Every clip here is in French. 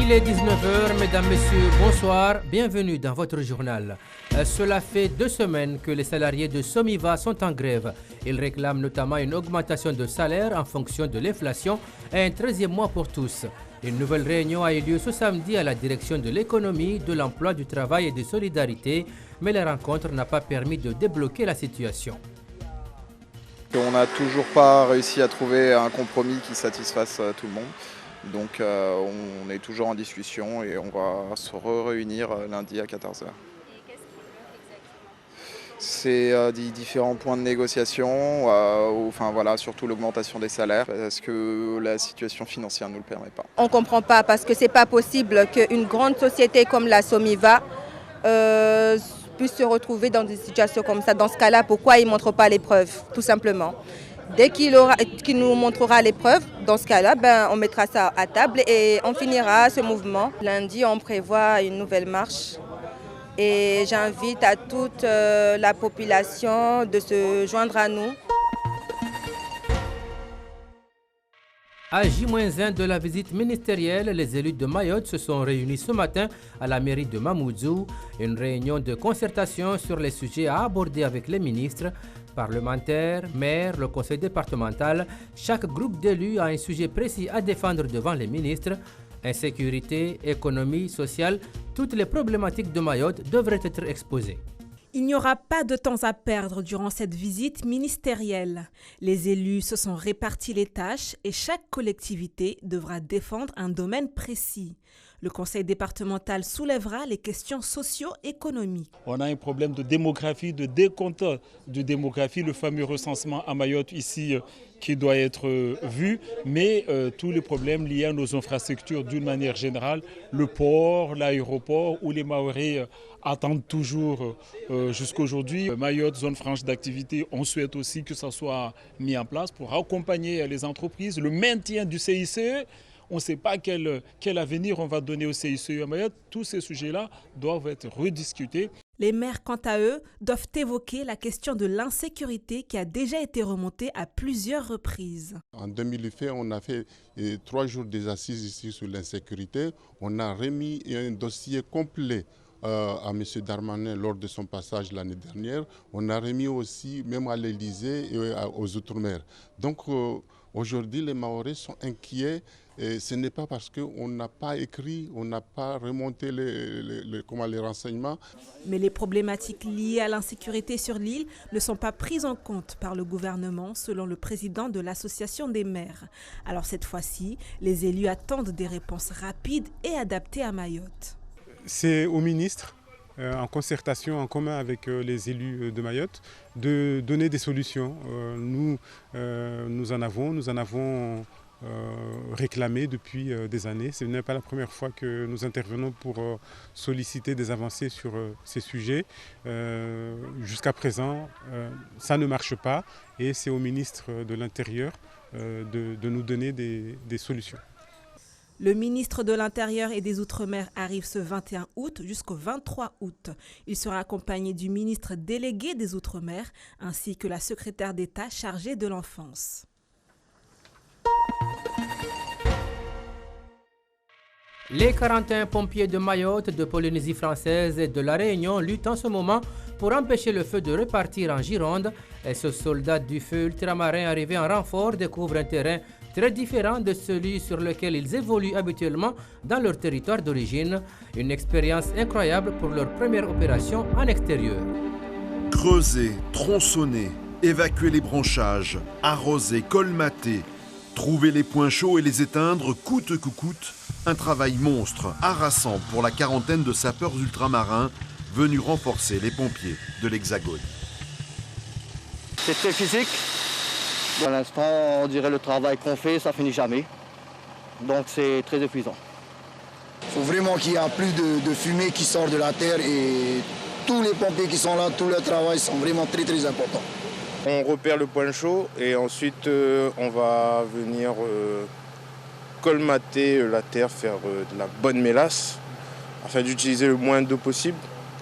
Il est 19 heures, mesdames, messieurs, bonsoir, bienvenue dans votre journal. Cela fait 2 semaines que les salariés de Somiva sont en grève. Ils réclament notamment une augmentation de salaire en fonction de l'inflation et un 13e mois pour tous. Une nouvelle réunion a eu lieu ce samedi à la direction de l'économie, de l'emploi, du travail et de solidarité, mais la rencontre n'a pas permis de débloquer la situation. On n'a toujours pas réussi à trouver un compromis qui satisfasse tout le monde. Donc on est toujours en discussion et on va se réunir lundi à 14h. C'est différents points de négociation, surtout l'augmentation des salaires, parce que la situation financière ne nous le permet pas. On ne comprend pas parce que ce n'est pas possible qu'une grande société comme la Somiva puisse se retrouver dans des situations comme ça. Dans ce cas-là, pourquoi il ne montre pas les preuves, tout simplement? Dès qu'il nous montrera les preuves, dans ce cas-là, on mettra ça à table et on finira ce mouvement. Lundi, on prévoit une nouvelle marche et j'invite à toute la population de se joindre à nous. À J-1 de la visite ministérielle, les élus de Mayotte se sont réunis ce matin à la mairie de Mamoudzou. Une réunion de concertation sur les sujets à aborder avec les ministres, parlementaires, maires, le conseil départemental. Chaque groupe d'élus a un sujet précis à défendre devant les ministres. Insécurité, économie, sociale, toutes les problématiques de Mayotte devraient être exposées. Il n'y aura pas de temps à perdre durant cette visite ministérielle. Les élus se sont répartis les tâches et chaque collectivité devra défendre un domaine précis. Le conseil départemental soulèvera les questions socio-économiques. On a un problème de démographie, de décompte de démographie, le fameux recensement à Mayotte ici qui doit être vu, mais tous les problèmes liés à nos infrastructures d'une manière générale, le port, l'aéroport où les Mahorais attendent toujours jusqu'aujourd'hui. Mayotte, zone franche d'activité, on souhaite aussi que ça soit mis en place pour accompagner les entreprises, le maintien du CICE. On ne sait pas quel avenir on va donner au CICE à Mayotte. Tous ces sujets-là doivent être rediscutés. Les maires, quant à eux, doivent évoquer la question de l'insécurité qui a déjà été remontée à plusieurs reprises. En 2020, on a fait 3 jours des assises ici sur l'insécurité. On a remis un dossier complet à M. Darmanin lors de son passage l'année dernière. On a remis aussi, même à l'Élysée et aux Outre-mer. Donc aujourd'hui, les Mahorais sont inquiets. Et ce n'est pas parce qu'on n'a pas écrit, on n'a pas remonté les renseignements. Mais les problématiques liées à l'insécurité sur l'île ne sont pas prises en compte par le gouvernement, selon le président de l'association des maires. Alors cette fois-ci, les élus attendent des réponses rapides et adaptées à Mayotte. C'est au ministre, en concertation, en commun avec les élus de Mayotte, de donner des solutions. Nous en avons réclamé depuis des années. Ce n'est pas la première fois que nous intervenons pour solliciter des avancées sur ces sujets. Jusqu'à présent, ça ne marche pas et c'est au ministre de l'Intérieur de nous donner des solutions. Le ministre de l'Intérieur et des Outre-mer arrive ce 21 août jusqu'au 23 août. Il sera accompagné du ministre délégué des Outre-mer ainsi que la secrétaire d'État chargée de l'enfance. Les 41 pompiers de Mayotte, de Polynésie française et de La Réunion luttent en ce moment pour empêcher le feu de repartir en Gironde. Et ce soldat du feu ultramarin arrivé en renfort découvre un terrain très différent de celui sur lequel ils évoluent habituellement dans leur territoire d'origine. Une expérience incroyable pour leur première opération en extérieur. Creuser, tronçonner, évacuer les branchages, arroser, colmater, trouver les points chauds et les éteindre coûte que coûte. Un travail monstre, harassant pour la quarantaine de sapeurs ultramarins venus renforcer les pompiers de l'Hexagone. C'est très physique. Pour l'instant, on dirait le travail qu'on fait, ça finit jamais. Donc c'est très épuisant. Il faut vraiment qu'il y ait plus de fumée qui sort de la terre et tous les pompiers qui sont là, tout leur travail sont vraiment très très importants. On repère le point chaud et ensuite on va venir colmater la terre, faire de la bonne mélasse afin d'utiliser le moins d'eau possible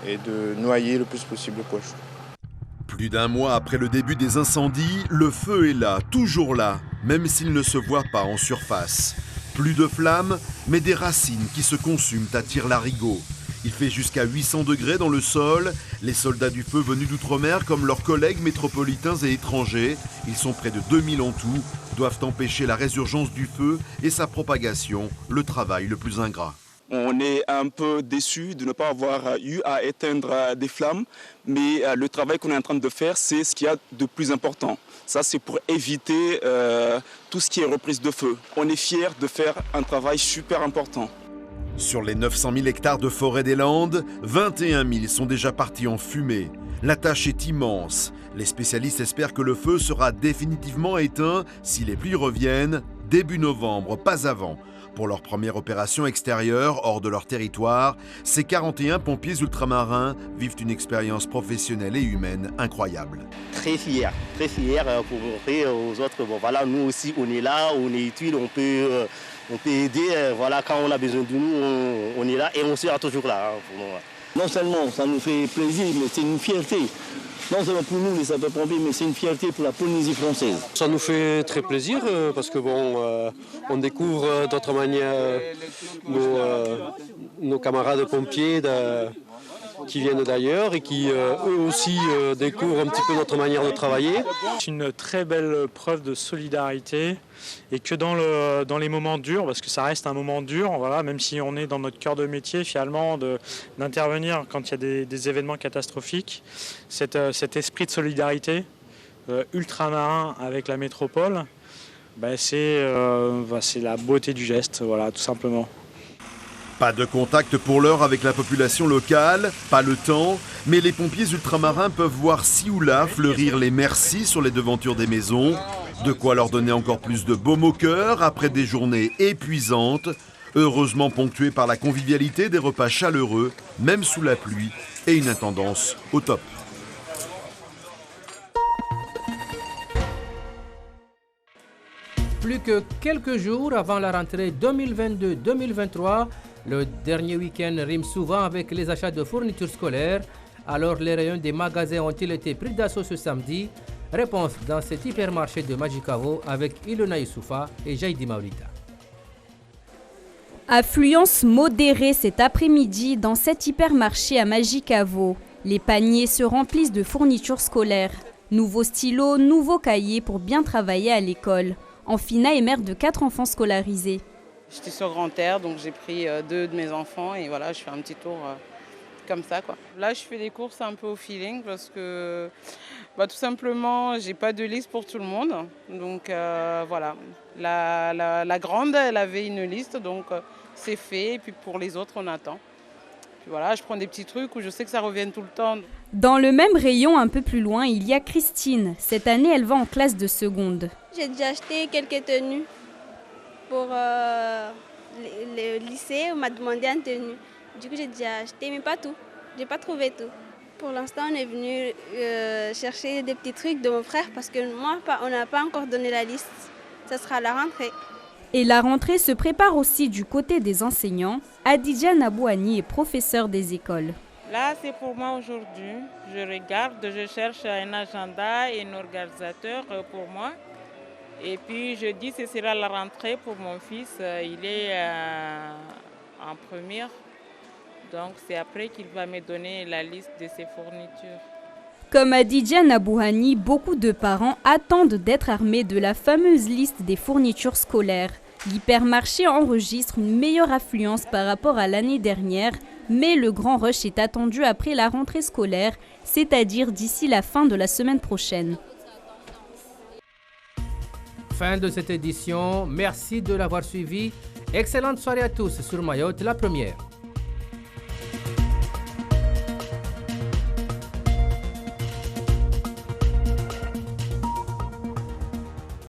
et de noyer le plus possible le point chaud. Plus d'un mois après le début des incendies, le feu est là, toujours là, même s'il ne se voit pas en surface. Plus de flammes, mais des racines qui se consument à tire-larigot. Il fait jusqu'à 800 degrés dans le sol. Les soldats du feu venus d'outre-mer, comme leurs collègues métropolitains et étrangers, ils sont près de 2000 en tout, doivent empêcher la résurgence du feu et sa propagation, le travail le plus ingrat. On est un peu déçus de ne pas avoir eu à éteindre des flammes, mais le travail qu'on est en train de faire, c'est ce qu'il y a de plus important. Ça, c'est pour éviter tout ce qui est reprise de feu. On est fiers de faire un travail super important. Sur les 900 000 hectares de forêt des Landes, 21 000 sont déjà partis en fumée. La tâche est immense. Les spécialistes espèrent que le feu sera définitivement éteint si les pluies reviennent début novembre, pas avant. Pour leur première opération extérieure hors de leur territoire, ces 41 pompiers ultramarins vivent une expérience professionnelle et humaine incroyable. Très fiers pour montrer aux autres, bon voilà, nous aussi on est là, on est utile, on peut aider, voilà, quand on a besoin de nous, on est là et on sera toujours là. Pour nous. Non seulement ça nous fait plaisir, mais c'est une fierté. Non seulement pour nous les sapeurs-pompiers, mais c'est une fierté pour la Polynésie française. Ça nous fait très plaisir parce que bon, on découvre d'autres manières nos camarades pompiers qui viennent d'ailleurs et qui eux aussi découvrent un petit peu notre manière de travailler. C'est une très belle preuve de solidarité et que dans les moments durs, parce que ça reste un moment dur, voilà, même si on est dans notre cœur de métier finalement, d'intervenir quand il y a des événements catastrophiques, cet esprit de solidarité ultramarin avec la métropole, c'est la beauté du geste, voilà, tout simplement. Pas de contact pour l'heure avec la population locale, pas le temps, mais les pompiers ultramarins peuvent voir ci ou là fleurir les merci sur les devantures des maisons. De quoi leur donner encore plus de baume au cœur après des journées épuisantes, heureusement ponctuées par la convivialité des repas chaleureux, même sous la pluie, et une intendance au top. Plus que quelques jours avant la rentrée 2022-2023, le dernier week-end rime souvent avec les achats de fournitures scolaires. Alors les rayons des magasins ont-ils été pris d'assaut ce samedi? Réponse dans cet hypermarché de Majicavo avec Ilona Youssoufa et Jaïdi Maurita. Affluence modérée cet après-midi dans cet hypermarché à Majicavo. Les paniers se remplissent de fournitures scolaires. Nouveaux stylos, nouveaux cahiers pour bien travailler à l'école. Amphina est mère de 4 enfants scolarisés. J'étais sur Grand Air, donc j'ai pris 2 de mes enfants et voilà, je fais un petit tour comme ça, quoi. Là, je fais des courses un peu au feeling parce que tout simplement, j'ai pas de liste pour tout le monde. Donc voilà, la grande, elle avait une liste, donc c'est fait. Et puis pour les autres, on attend. Puis voilà, je prends des petits trucs où je sais que ça revienne tout le temps. Dans le même rayon, un peu plus loin, il y a Christine. Cette année, elle va en classe de seconde. J'ai déjà acheté quelques tenues. Pour le lycée, on m'a demandé une tenue. Du coup, j'ai déjà acheté, mais pas tout. J'ai pas trouvé tout. Pour l'instant, on est venu chercher des petits trucs de mon frère parce que moi, on n'a pas encore donné la liste. Ça sera à la rentrée. Et la rentrée se prépare aussi du côté des enseignants. Adidja Nabouani est professeure des écoles. Là, c'est pour moi aujourd'hui. Je regarde, je cherche un agenda et un organisateur pour moi. Et puis je dis que ce sera la rentrée pour mon fils. Il est en première. Donc c'est après qu'il va me donner la liste de ses fournitures. Comme Adidja Nabouani, beaucoup de parents attendent d'être armés de la fameuse liste des fournitures scolaires. L'hypermarché enregistre une meilleure affluence par rapport à l'année dernière, mais le grand rush est attendu après la rentrée scolaire, c'est-à-dire d'ici la fin de la semaine prochaine. Fin de cette édition, merci de l'avoir suivi. Excellente soirée à tous sur Mayotte, la première.